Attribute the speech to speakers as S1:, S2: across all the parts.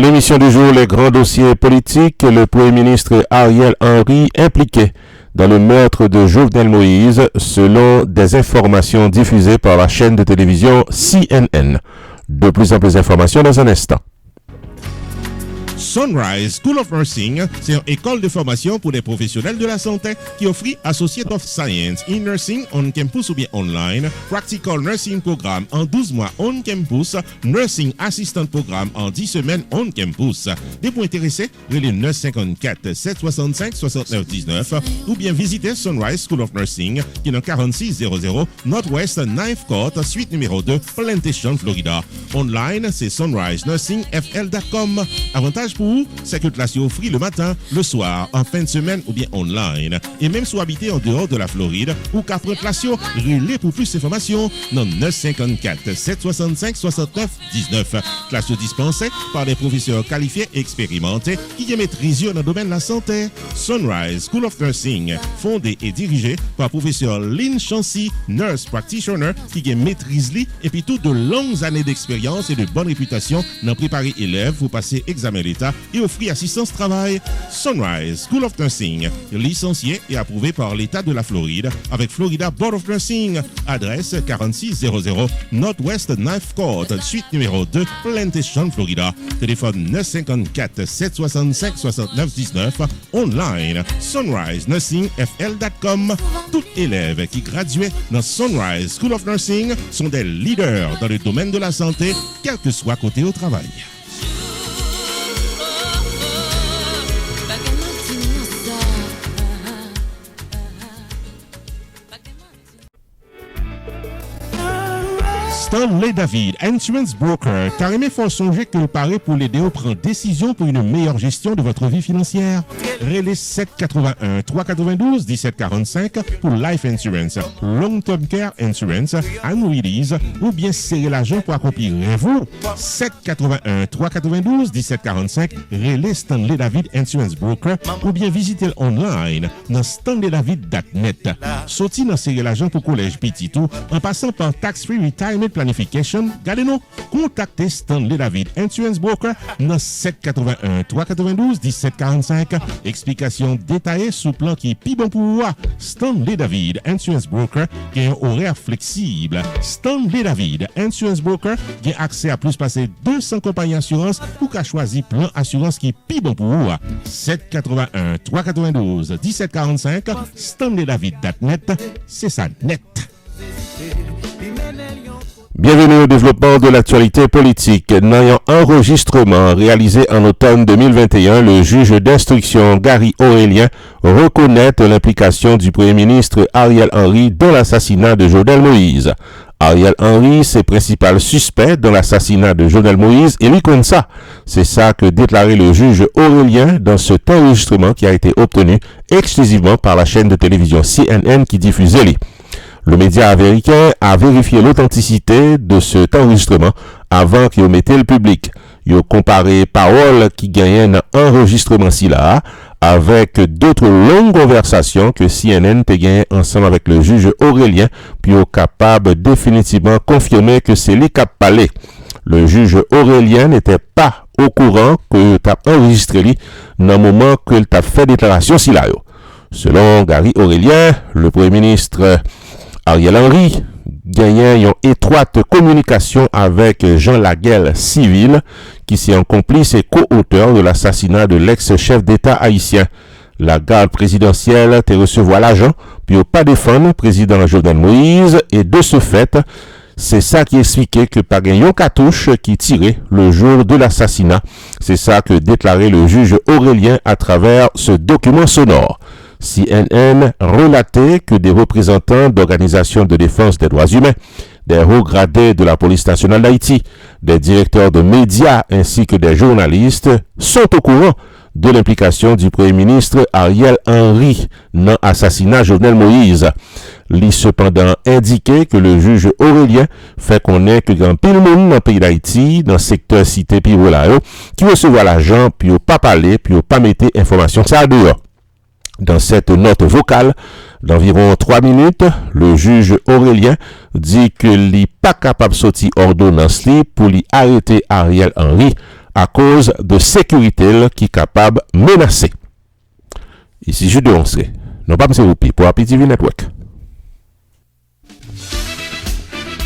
S1: l'émission du jour, les grands dossiers politiques, le Premier ministre Ariel Henry impliqué dans le meurtre de Jovenel Moïse, selon des informations diffusées par la chaîne de télévision CNN. De plus en plus d'informations dans un instant.
S2: Sunrise School of Nursing, c'est une école de formation pour les professionnels de la santé qui offre Associate of Science in Nursing on campus ou bien online, Practical Nursing Programme en 12 mois on campus, Nursing Assistant Programme en 10 semaines on campus. Des points intéressés, relais 954 765 69 19 ou bien visitez Sunrise School of Nursing qui est dans 4600 Northwest 9th Court, suite numéro 2, Plantation, Florida. Online, c'est sunrisenursingfl.com. Avantage pour vous, c'est que classe est offerte le matin, le soir, en fin de semaine ou bien online. Et même si vous habitez en dehors de la Floride ou qu'après classe, relais pour plus d'informations dans 954 765 69 19. Classe dispensée par des professeurs qualifiés et expérimentés qui maîtrisent dans le domaine de la santé. Sunrise School of Nursing, fondé et dirigé par professeur Lynn Chancy, nurse practitioner qui maîtrise et puis toutes de longues années d'expérience et de bonne réputation dans préparer élèves pour passer examen d'État et offrir assistance travail. Sunrise School of Nursing, licencié et approuvé par l'État de la Floride avec Florida Board of Nursing. Adresse 4600 Northwest 9th Court, suite numéro 2, Plantation, Florida. Téléphone 954 765 69 19. Online, sunrisenursingfl.com. Tout élève qui graduait dans Sunrise School of Nursing sont des leaders dans le domaine de la santé, quel que soit côté au travail. Stanley David, Insurance Broker, carrément faut songer que le pari pour l'aider à prendre décision pour une meilleure gestion de votre vie financière. Relais 781 392 1745 pour Life Insurance, Long Term Care Insurance, Annuities ou bien serrer l'argent pour accomplir vous. 781 392 1745, relais Stanley David Insurance Broker ou bien visitez online dans stanleydavid.net. Sorti dans serrer l'argent pour collège petit tout en passant par Tax Free Retirement Planification, gardez-nous, contactez Stanley David Insurance Broker dans 781 392 1745. Explication détaillée sous plan qui est plus bon pour vous. Stanley David Insurance Broker qui a un horaire flexible. Stanley David Insurance Broker qui a accès à plus passer 200 compagnies d'assurance ou qu'à choisir plan assurance qui est plus bon pour vous. 781 392 1745. StanleyDavid.net, c'est ça net.
S1: Bienvenue au développement de l'actualité politique. Dans un enregistrement réalisé en automne 2021, le juge d'instruction Gary Aurélien reconnaît l'implication du Premier ministre Ariel Henry dans l'assassinat de Jovenel Moïse. Ariel Henry, c'est principal suspect dans l'assassinat de Jovenel Moïse et lui comme ça. C'est ça que déclarait le juge Aurélien dans cet enregistrement qui a été obtenu exclusivement par la chaîne de télévision CNN qui diffusait lui. Le média américain a vérifié l'authenticité de cet enregistrement avant qu'il mette le public. Il a comparé paroles qui gagnaient dans enregistrement là avec d'autres longues conversations que CNN a gagné ensemble avec le juge Aurélien, puis est capable définitivement confirmer que c'est lui qui a parlé. Le juge Aurélien n'était pas au courant que tu as enregistré lui dans le moment que tu as fait déclaration là. Selon Gary Aurélien, le Premier ministre Ariel Henry gagnait une étroite communication avec Jean Laguelle Civil, qui s'est un complice et co-auteur de l'assassinat de l'ex-chef d'État haïtien. La garde présidentielle te recevoir l'agent, puis au pas défendre président Jovenel Moïse, et de ce fait, c'est ça qui expliquait que par un cartouche qui tirait le jour de l'assassinat. C'est ça que déclarait le juge Aurélien à travers ce document sonore. CNN relatait que des représentants d'organisations de défense des droits humains, des hauts gradés de la police nationale d'Haïti, des directeurs de médias ainsi que des journalistes sont au courant de l'implication du Premier ministre Ariel Henry dans l'assassinat Jovenel Moïse. Il cependant indiqué que le juge Aurélien fait connaître que grand pile monde dans le pays d'Haïti, dans le secteur cité Pirolayo, qui recevoir l'argent, puis au pas parler, puis au pas mettre information ça dehors. Dans cette note vocale d'environ 3 minutes, le juge Aurélien dit que n'est pas capable de sortir ordonnance pour lui arrêter Ariel Henry à cause de sécurité qui est capable de menacer. Ici, je dénoncerai. Non pas M. Roupi pour Happy TV Network.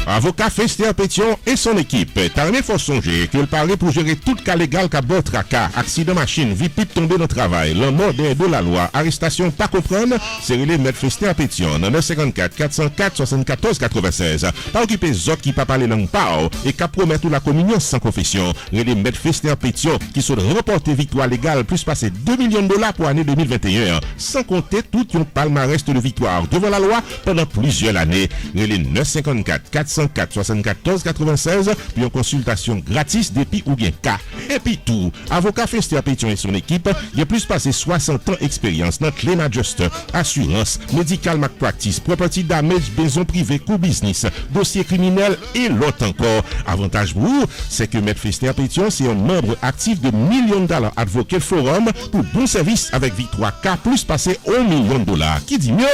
S2: Avocat Fester Pétion et son équipe. Tarné faut songer qu'il paraît pour gérer tout cas légal qu'a bon tracas, accident machine, vie pipe tombé dans le travail, la mort de la loi, arrestation pas comprendre, c'est relé mettre Fester Pétion, 954 404 74 96. Pas occuper zot qui pas parler langue pao et qu'a promettre la communion sans confession. Relé mettre Fester Pétion qui sont remporté victoire légale plus passer 2 millions de dollars pour l'année 2021, sans compter tout un palmarès de victoire devant la loi pendant plusieurs années. Relé 954 404 74 96 puis une consultation gratis depuis ou bien cas. Et puis tout, avocat Fester Pétion et son équipe, il a plus passé 60 ans d'expérience dans claim adjuster, assurance, medical malpractice, property damage, maison privée, co-business, dossier criminel et l'autre encore. Avantage pour vous, c'est que Maître Fester Pétion, c'est un membre actif de millions de dollars Advocate Forum pour bon service avec victoire K plus passé 1 million de dollars. Qui dit mieux?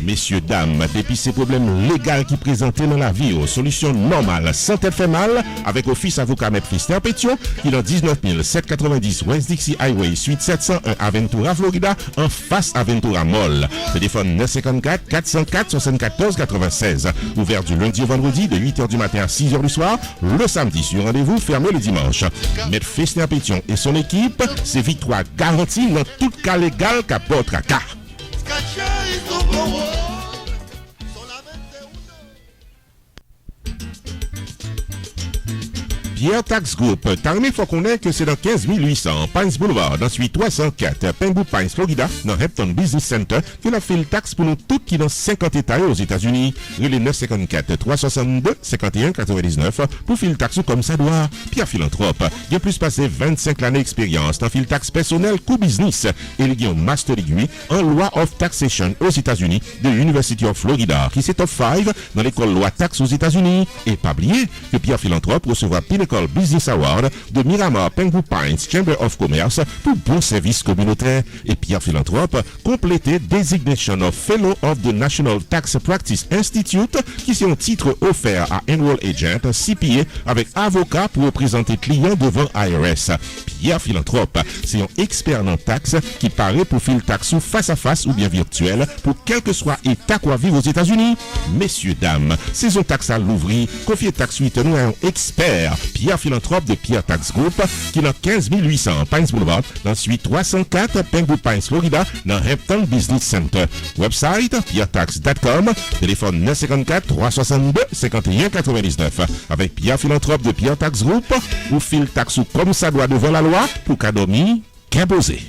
S2: Messieurs, dames, depuis ces problèmes légaux qui présentaient dans la vie, aux solutions normales, sans tête fait mal, avec Office Avocat Maître Fester Pétion, qui est dans 19 790 West Dixie Highway, suite 701 Aventura, Florida, en face Aventura Mall. Téléphone 954 404 74 96. Ouvert du lundi au vendredi de 8h du matin à 6h du soir. Le samedi sur rendez-vous, fermé le dimanche. Maître Fester Pétion et son équipe, c'est victoire garantie dans tout cas légal qu'à votre cas. Pierre Tax Group, Tarmé faut connaître que c'est dans 15 800 Pines Boulevard, dans suite 304 Pengu Pines, Florida, dans Hampton Business Center, que la fait le taxe pour nous tous qui dans 50 États aux États-Unis. Relais 954 362 51 99 pour filer taxe comme ça doit. Pierre Philanthrope, il a plus passé 25 années d'expérience dans fil taxe personnel co business et il a un master degree en loi of taxation aux États-Unis de l'University of Florida, qui c'est top 5 dans l'école loi taxe aux États-Unis. Et pas oublier que Pierre Philanthrope recevra Business Award de Miramar Pengu Pines Chamber of Commerce pour bon service communautaire. Et Pierre Philanthrope complété Designation of Fellow of the National Tax Practice Institute, qui c'est un titre offert à Enroll Agent CPA avec avocat pour représenter client devant IRS. Pierre Philanthrope, c'est un expert en taxe qui paraît pour filer taxe face à face ou bien virtuel pour quel que soit état quoi vivre aux États-Unis. Messieurs, dames, saison taxe à l'ouvrir, confiez taxe 8 nous à un expert. Pierre Philanthrope de Pierre Tax Group, qui est dans 15 800 Pines Boulevard, dans suite 304 Pengu Pines, Florida, dans Hampton Business Center. Website pierretax.com, téléphone 954 362 51 99. Avec Pierre Philanthrope de Pierre Tax Group, ou file taxe comme ça doit devant la loi, pour qu'à dormir, qu'à poser.